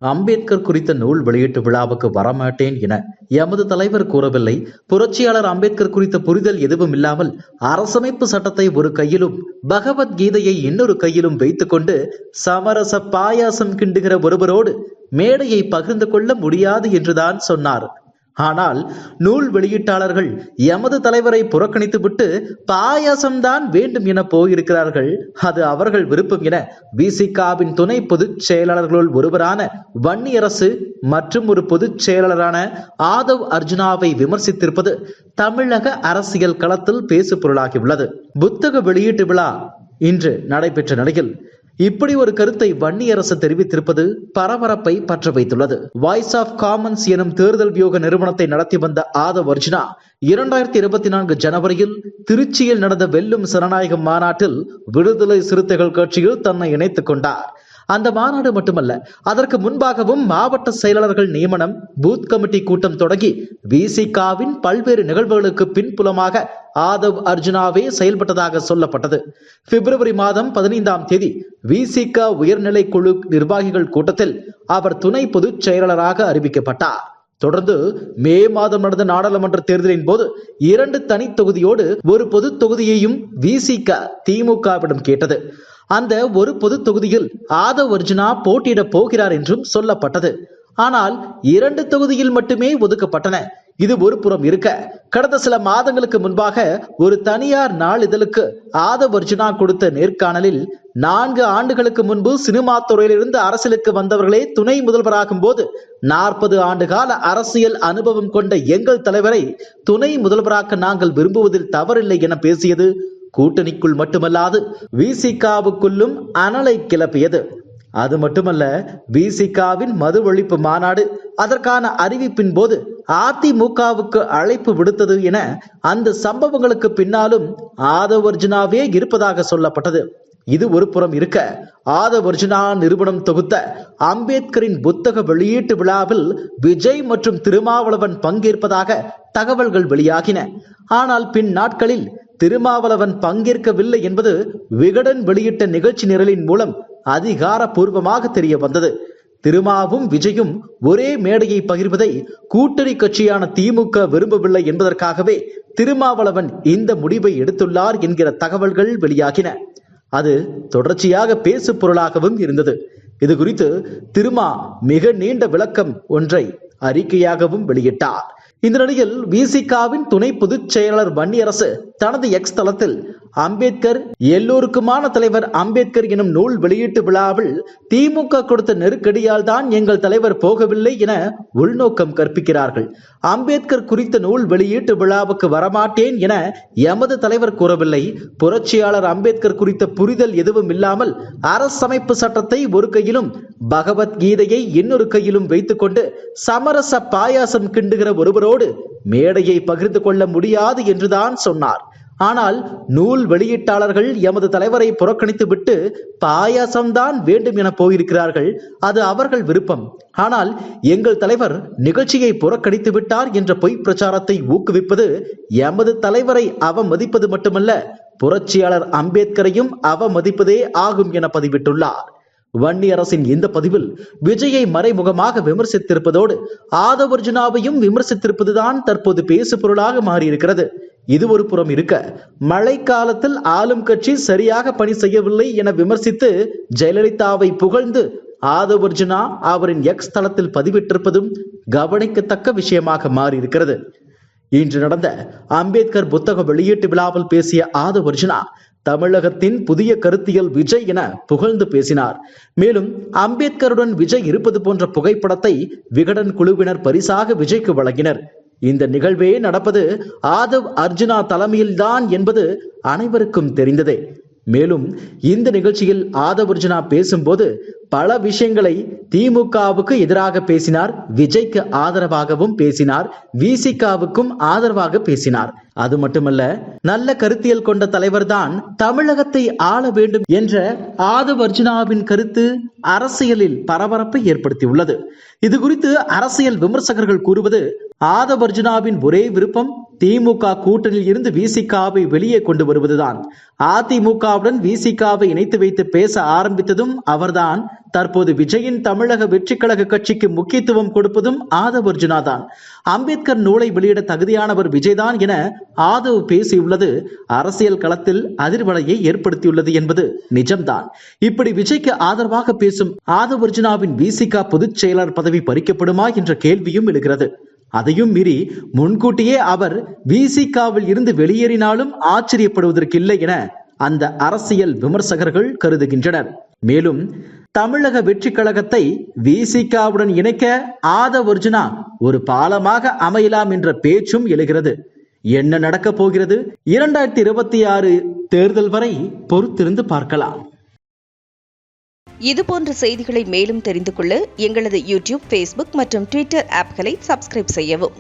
அம்பேத்கர் குறித்த நூல் வெளியீட்டு விழாவுக்கு வரமாட்டேன் என எமது தலைவர் கூறவில்லை. புரட்சியாளர் அம்பேத்கர் குறித்த புரிதல் எதுவும் இல்லாமல் அரசமைப்பு சட்டத்தை ஒரு கையிலும் பகவத்கீதையை இன்னொரு கையிலும் வைத்துக்கொண்டு சமரச பாயாசம் கிண்டுகிற ஒருவரோடு மேடையை பகிர்ந்து கொள்ள முடியாது என்றுதான் சொன்னார். ஆனால் நூல் வெளியீட்டாளர்கள் எமது தலைவரை புறக்கணித்துவிட்டு பாயாசம்தான் வேண்டும் என போயிருக்கிறார்கள். அது அவர்கள் விருப்பம் என விசிகாவின் துணை பொதுச் செயலாளர்களுள் ஒருவரான வன்னியரசு மற்றும் ஒரு பொதுச் செயலாளரான ஆதவ் அர்ஜுனாவை விமர்சித்திருப்பது தமிழக அரசியல் களத்தில் பேசு பொருளாகியுள்ளது. புத்தக வெளியீட்டு விழா இன்று நடைபெற்ற நிலையில் இப்படி ஒரு கருத்தை வன்னியரசு தெரிவித்திருப்பது பரபரப்பை பற்ற வைத்துள்ளது. வாய்ஸ் ஆஃப் காமன்ஸ் எனும் தேர்தல் வியூக நிறுவனத்தை நடத்தி வந்த ஆதவ் அர்ஜுனா 2024 ஜனவரியில் திருச்சியில் நடந்த வெல்லும் ஜனநாயகம் மாநாட்டில் விடுதலை சிறுத்தைகள் கட்சியில் தன்னை இணைத்துக் கொண்டார். அந்த மாநாடு மட்டுமல்ல, அதற்கு முன்பாகவும் மாவட்ட செயலாளர்கள் நியமனம், பூத் கமிட்டி கூட்டம் தொடங்கி விசிகாவின் பல்வேறு நிகழ்வுகளுக்கு பின்புலமாக ஆதவ் அர்ஜுனாவே செயல்பட்டதாக சொல்லப்பட்டது. பிப்ரவரி மாதம் 15ஆம் தேதி விசிக உயர்நிலை குழு நிர்வாகிகள் கூட்டத்தில் அவர் துணை பொதுச் செயலாளராக அறிவிக்கப்பட்டார். தொடர்ந்து மே மாதம் நடந்த நாடாளுமன்ற தேர்தலின் போது 2 தனி தொகுதியோடு ஒரு பொது தொகுதியையும் விசிக திமுகவிடம் கேட்டது. அந்த ஒரு பொது தொகுதியில் ஆதவ் அர்ஜுனா போட்டியிட போகிறார் என்றும் சொல்லப்பட்டது. ஆனால் 2 தொகுதியில் மட்டுமே ஒதுக்கப்பட்டன. இது ஒரு புறம் இருக்க, கடந்த சில மாதங்களுக்கு முன்பாக ஒரு தனியார் நாளிதழுக்கு ஆதவ் அர்ஜுனா கொடுத்த நேர்காணலில் 4 ஆண்டுகளுக்கு முன்பு சினிமா துறையிலிருந்து அரசியலுக்கு வந்தவர்களே துணை முதல்வராகும் போது 40 ஆண்டு கால அரசியல் அனுபவம் கொண்ட எங்கள் தலைவரை துணை முதல்வராக்க நாங்கள் விரும்புவதில் தவறில்லை என பேசியது கூட்டணிக்குள் மட்டுமல்லாது விசிகாவுக்குள்ளும் அனலை கிளப்பியது. அது மட்டுமல்ல, விசிகாவின் மது ஒழிப்பு மாநாடு, அதற்கான அறிவிப்பின் போது அதிமுகவுக்கு அழைப்பு விடுத்தது என அந்த சம்பவங்களுக்கு பின்னாலும் ஆதவ் அர்ஜுனாவே இருப்பதாக சொல்லப்பட்டது. இது ஒரு புறம் இருக்க, ஆதவ் அர்ஜுனா நிறுவனம் தொகுத்த அம்பேத்கரின் புத்தக வெளியீட்டு விழாவில் விஜய் மற்றும் திருமாவளவன் பங்கேற்பதாக தகவல்கள் வெளியாகின. ஆனால் பின் நாட்களில் திருமாவளவன் பங்கேற்கவில்லை என்பது விகடன் வெளியிட்ட நிகழ்ச்சி நிரலின் மூலம் அதிகாரப்பூர்வமாக தெரிய வந்தது. திருமாவும் விஜயும் ஒரே மேடையை பகிர்வதை கூட்டணி கட்சியான திமுக விரும்பவில்லை என்பதற்காகவே திருமாவளவன் இந்த முடிவை எடுத்துள்ளார் என்கிற தகவல்கள் வெளியாகின. அது தொடர்ச்சியாக பேசு பொருளாகவும் இருந்தது. இது குறித்து திருமா மிக நீண்ட விளக்கம் ஒன்றை அறிக்கையாகவும் வெளியிட்டார். இந்த நிலையில் விசிகாவின் துணை பொதுச் செயலாளர் வன்னியரசு தனது எக்ஸ் தளத்தில் அம்பேத்கர் எல்லோருக்குமான தலைவர் அம்பேத்கர் எனும் நூல் வெளியீட்டு விழாவில் திமுக கொடுத்த நெருக்கடியால் தான் எங்கள் தலைவர் போகவில்லை என உள்நோக்கம் கற்பிக்கிறார்கள். அம்பேத்கர் குறித்த நூல் வெளியீட்டு விழாவுக்கு வரமாட்டேன் என எமது தலைவர் கூறவில்லை. புரட்சியாளர் அம்பேத்கர் குறித்த புரிதல் எதுவும் இல்லாமல் அரசமைப்பு சட்டத்தை ஒரு கையிலும் பகவத்கீதையை இன்னொரு கையிலும் வைத்துக்கொண்டு சமரச பாயாசம் கிண்டுகிற ஒருவரோடு மேடையை பகிர்ந்து கொள்ள முடியாது என்றுதான் சொன்னார். ஆனால் நூல் வெளியீட்டாளர்கள் எமது தலைவரை புறக்கணித்து விட்டு பாயாசம்தான் வேண்டும் என போயிருக்கிறார்கள். அது அவர்கள் விருப்பம். ஆனால் எங்கள் தலைவர் நிகழ்ச்சியை புறக்கணித்து விட்டார் என்ற பொய் பிரச்சாரத்தை ஊக்குவிப்பது எமது தலைவரை அவமதிப்பது மட்டுமல்ல, புரட்சியாளர் அம்பேத்கரையும் அவமதிப்பதே ஆகும் என பதிவிட்டுள்ளார். வன்னியரசின் இந்த பதிவில் விஜயை மறைமுகமாக விமர்சித்திருப்பதோடு ஆதவ் அர்ஜுனாவையும் விமர்சித்திருப்பதுதான் தற்போது பேசு பொருளாக மாறியிருக்கிறது. இது ஒரு புறம் இருக்க, மழைக்காலத்தில் ஆளும் கட்சி சரியாக பணி செய்யவில்லை என விமர்சித்து ஜெயலலிதாவை புகழ்ந்து ஆதவ் அர்ஜுனா அவரின் எக்ஸ் தளத்தில் பதிவிட்டிருப்பதும் கவனிக்கத்தக்க விஷயமாக மாறியிருக்கிறது. இன்று நடந்த அம்பேத்கர் புத்தக வெளியீட்டு விழாவில் பேசிய ஆதவ் அர்ஜுனா தமிழகத்தின் புதிய கருத்தியல் விஜய் என புகழ்ந்து பேசினார். மேலும் அம்பேத்கருடன் விஜய் இருப்பது போன்ற புகைப்படத்தை விகடன் குழுவினர் பரிசாக விஜய்க்கு வழங்கினர். இந்த நிகழ்வே நடப்பது ஆதவ் அர்ஜுனா தலைமையில்தான் என்பது அனைவருக்கும் தெரிந்ததே. மேலும் இந்த நிகழ்ச்சியில் ஆதவ் அர்ஜுனா பேசும்போது பல விஷயங்களை திமுகவுக்கு எதிராக பேசினார், விஜய்க்கு ஆதரவாகவும் பேசினார், விசிகாவுக்கும் ஆதரவாக பேசினார். அது மட்டுமல்ல, நல்ல கருத்தியல் கொண்ட தலைவர் தான் தமிழகத்தை ஆள வேண்டும் என்ற ஆதவ் அர்ஜுனாவின் கருத்து அரசியலில் பரபரப்பை ஏற்படுத்தியுள்ளது. இது குறித்து அரசியல் விமர்சகர்கள் கூறுவது, ஆதவ் அர்ஜுனாவின் ஒரே விருப்பம் திமுக கூட்டணியில் இருந்து விசிகாவை வெளியே கொண்டு வருவதுதான். அதிமுகவுடன் விசிகாவை இணைத்து வைத்து பேச ஆரம்பித்ததும் அவர்தான். தற்போது விஜயின் தமிழக வெற்றிக் கழக கட்சிக்கு முக்கியத்துவம் கொடுப்பதும் ஆதவ் அர்ஜுனா தான். அம்பேத்கர் நூலை வெளியிட தகுதியானவர் விஜய்தான் என ஆதவ் பேசியுள்ளது அரசியல் களத்தில் அதிர்வலையை ஏற்படுத்தியுள்ளது என்பது நிஜம்தான். இப்படி விஜய்க்கு ஆதரவாக பேசும் ஆதவ் அர்ஜுனாவின் விசிகா பொதுச் செயலாளர் பதவி பறிக்கப்படுமா என்ற கேள்வியும் எழுகிறது. அதையும் மீறி முன்கூட்டியே அவர் விசிகாவில் இருந்து வெளியேறினாலும் ஆச்சரியப்படுவதற்கில்லை என அந்த அரசியல் விமர்சகர்கள் கருதுகின்றனர். மேலும் தமிழக வெற்றி கழகத்தை விசிகாவுடன் இணைக்க ஆதவ் அர்ஜுனா ஒரு பாலமாக அமையலாம் என்ற பேச்சும் எழுகிறது. என்ன நடக்கப் போகிறது? 2026 தேர்தல் வரை பொறுத்திருந்து பார்க்கலாம். இதுபோன்ற செய்திகளை மேலும் தெரிந்து கொள்ள எங்களது யூடியூப், ஃபேஸ்புக் மற்றும் ட்விட்டர் ஆப்களை சப்ஸ்கிரைப் செய்யவும்.